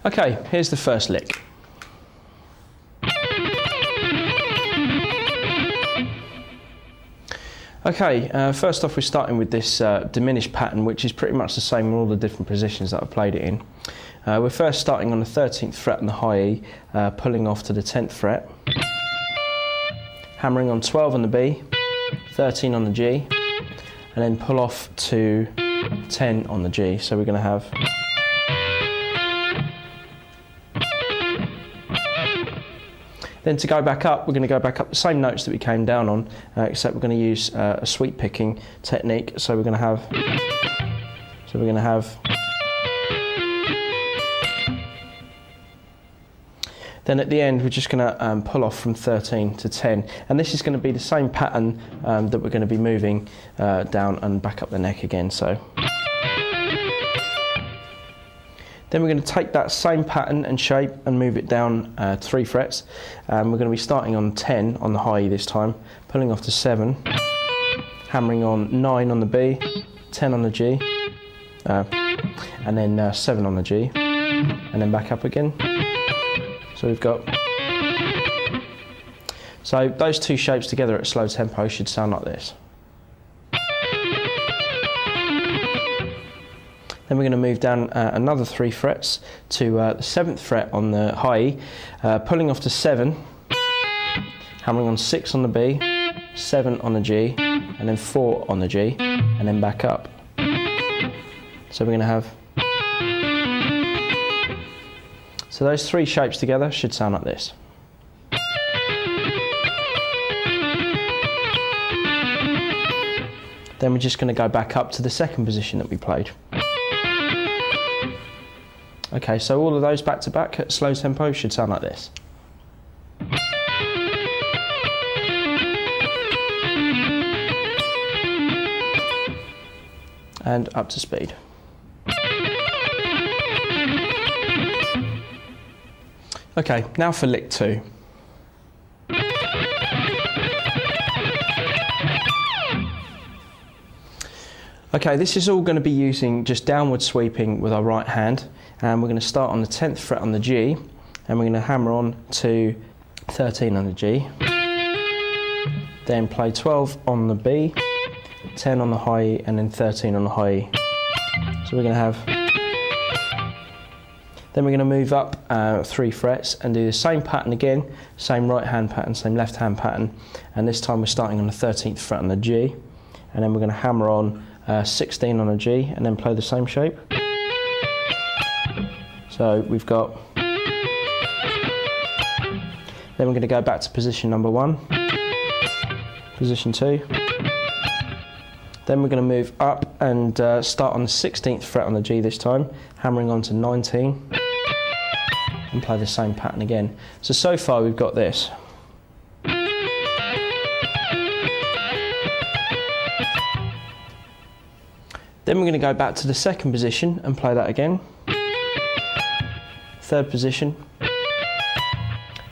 Okay, here's the first lick. Okay, first off we're starting with this diminished pattern, which is pretty much the same in all the different positions that I've played it in. We're first starting on the 13th fret on the high E, pulling off to the 10th fret, hammering on 12 on the B, 13 on the G, and then pull off to 10 on the G. So we're going to have then to go back up, we're going to go back up the same notes that we came down on, except we're going to use a sweep picking technique. So we're going to have, then at the end we're just going to pull off from 13 to 10, and this is going to be the same pattern that we're going to be moving down and back up the neck again. So then we're going to take that same pattern and shape and move it down 3 frets. We're going to be starting on 10 on the high E this time, pulling off to 7, hammering on 9 on the B, 10 on the G, and then 7 on the G, and then back up again. So we've got, so those two shapes together at slow tempo should sound like this. Then we're going to move down another 3 frets to the 7th fret on the high E, pulling off to 7, hammering on 6 on the B, 7 on the G, and then 4 on the G, and then back up. So we're going to have, so those 3 shapes together should sound like this. Then we're just going to go back up to the second position that we played. Okay, so all of those back to back at slow tempo should sound like this. And up to speed. Okay, now for lick 2. Okay, this is all going to be using just downward sweeping with our right hand, and we're going to start on the 10th fret on the G, and we're going to hammer on to 13 on the G, then play 12 on the B, 10 on the high E, and then 13 on the high E. So we're going to have, then we're going to move up 3 frets and do the same pattern again, same right hand pattern, same left hand pattern, and this time we're starting on the 13th fret on the G, and then we're going to hammer on 16 on a G and then play the same shape. So we've got, then we're going to go back to position number 1, position 2, then we're going to move up and start on the 16th fret on the G this time, hammering on to 19 and play the same pattern again. So far we've got this. Then we're going to go back to the second position and play that again. Third position.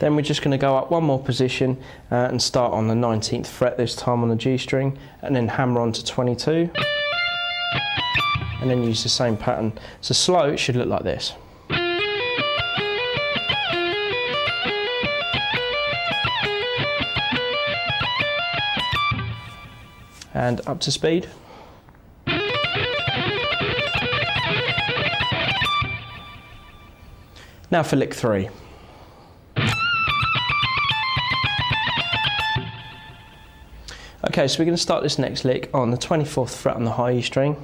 Then we're just going to go up 1 more position and start on the 19th fret this time on the G string, and then hammer on to 22 and then use the same pattern. So slow, it should look like this. And up to speed. Now for lick 3. Okay, so we're going to start this next lick on the 24th fret on the high E string.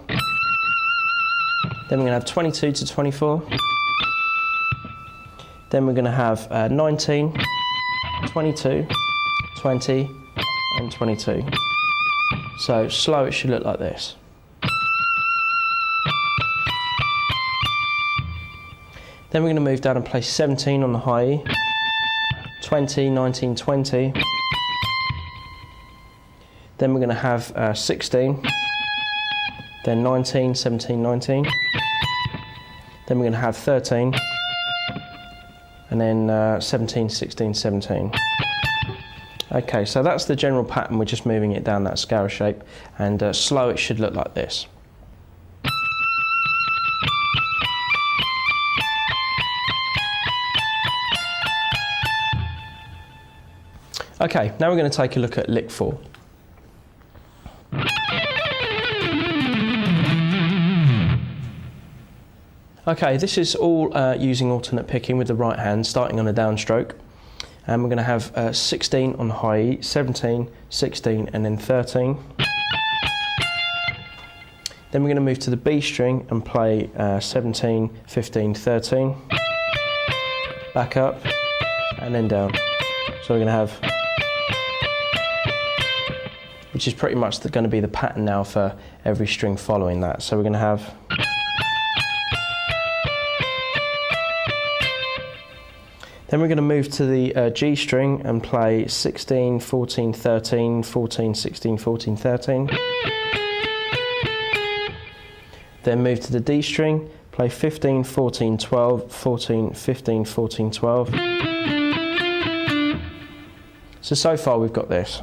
Then we're going to have 22 to 24. Then we're going to have 19, 22, 20, and 22. So slow, it should look like this. Then we're going to move down and play 17 on the high E, 20, 19, 20. Then we're going to have 16, then 19, 17, 19. Then we're going to have 13, and then 17, 16, 17. Okay, so that's the general pattern. We're just moving it down that scale shape, and slow, it should look like this. Okay, now we're going to take a look at lick 4. Okay, this is all using alternate picking with the right hand, starting on a downstroke. And we're going to have 16 on the high E, 17, 16 and then 13. Then we're going to move to the B string and play 17, 15, 13. Back up and then down. So we're going to have, which is pretty much going to be the pattern now for every string following that. So we're going to have, then we're going to move to the G string and play 16, 14, 13, 14, 16, 14, 13. Then move to the D string, play 15, 14, 12, 14, 15, 14, 12. So far we've got this.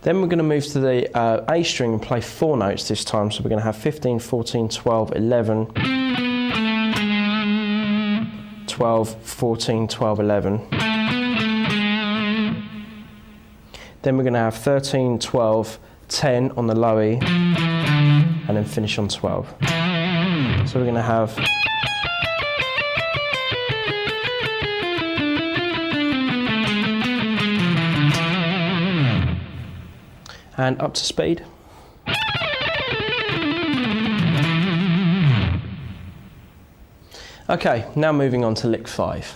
Then we're going to move to the A string and play 4 notes this time. So we're going to have 15, 14, 12, 11, 12, 14, 12, 11. Then we're going to have 13, 12, 10 on the low E, and then finish on 12. So we're going to have, and up to speed. Okay, now moving on to lick 5.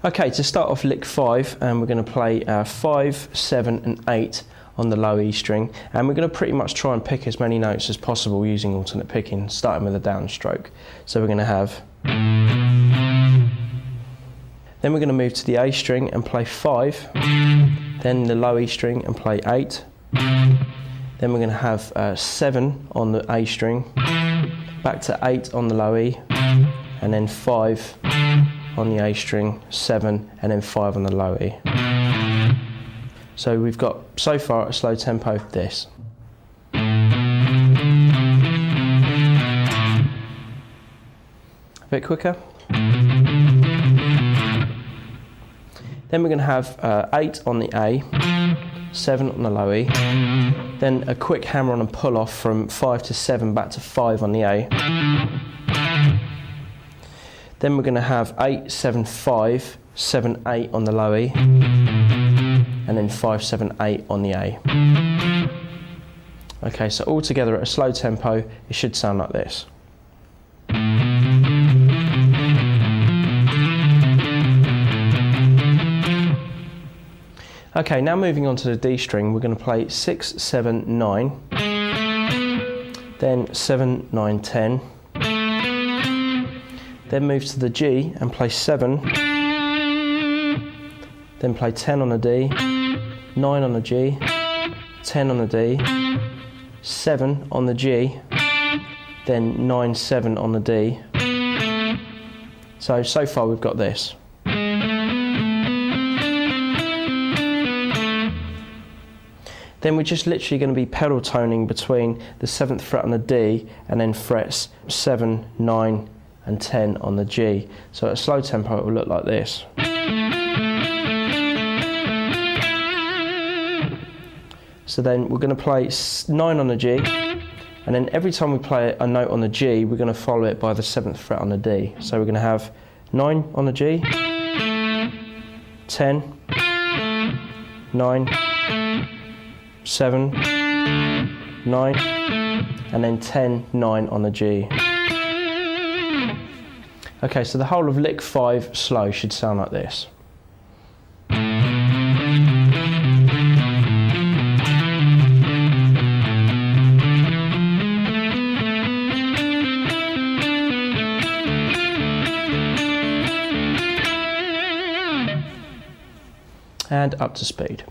Okay, to start off lick 5, and we're going to play 5, 7 and 8 on the low E string, and we're going to pretty much try and pick as many notes as possible using alternate picking, starting with a downstroke. So we're going to have, then we're going to move to the A string and play 5, then the low E string and play 8, then we're going to have 7 on the A string, back to 8 on the low E, and then 5 on the A string, 7 and then 5 on the low E. So we've got so far a slow tempo of this. A bit quicker. Then we're going to have 8 on the A, 7 on the low E, then a quick hammer on and pull off from 5 to 7 back to 5 on the A. Then we're going to have 8, 7, 5, 7, 8 on the low E, and then 5, 7, 8 on the A. Okay, so all together at a slow tempo, it should sound like this. Okay, now moving on to the D string, we're going to play 6, 7, 9, then 7, 9, 10, then move to the G and play 7, then play 10 on the D, 9 on the G, 10 on the D, 7 on the G, then 9, 7 on the D. So far we've got this. Then we're just literally going to be pedal toning between the 7th fret on the D and then frets 7, 9 and 10 on the G. So at a slow tempo it will look like this. So then we're going to play 9 on the G, and then every time we play a note on the G we're going to follow it by the 7th fret on the D. So we're going to have 9 on the G, 10, 9, 7, 9, and then 10, 9 on the G. Okay, so the whole of lick 5 slow should sound like this. And up to speed.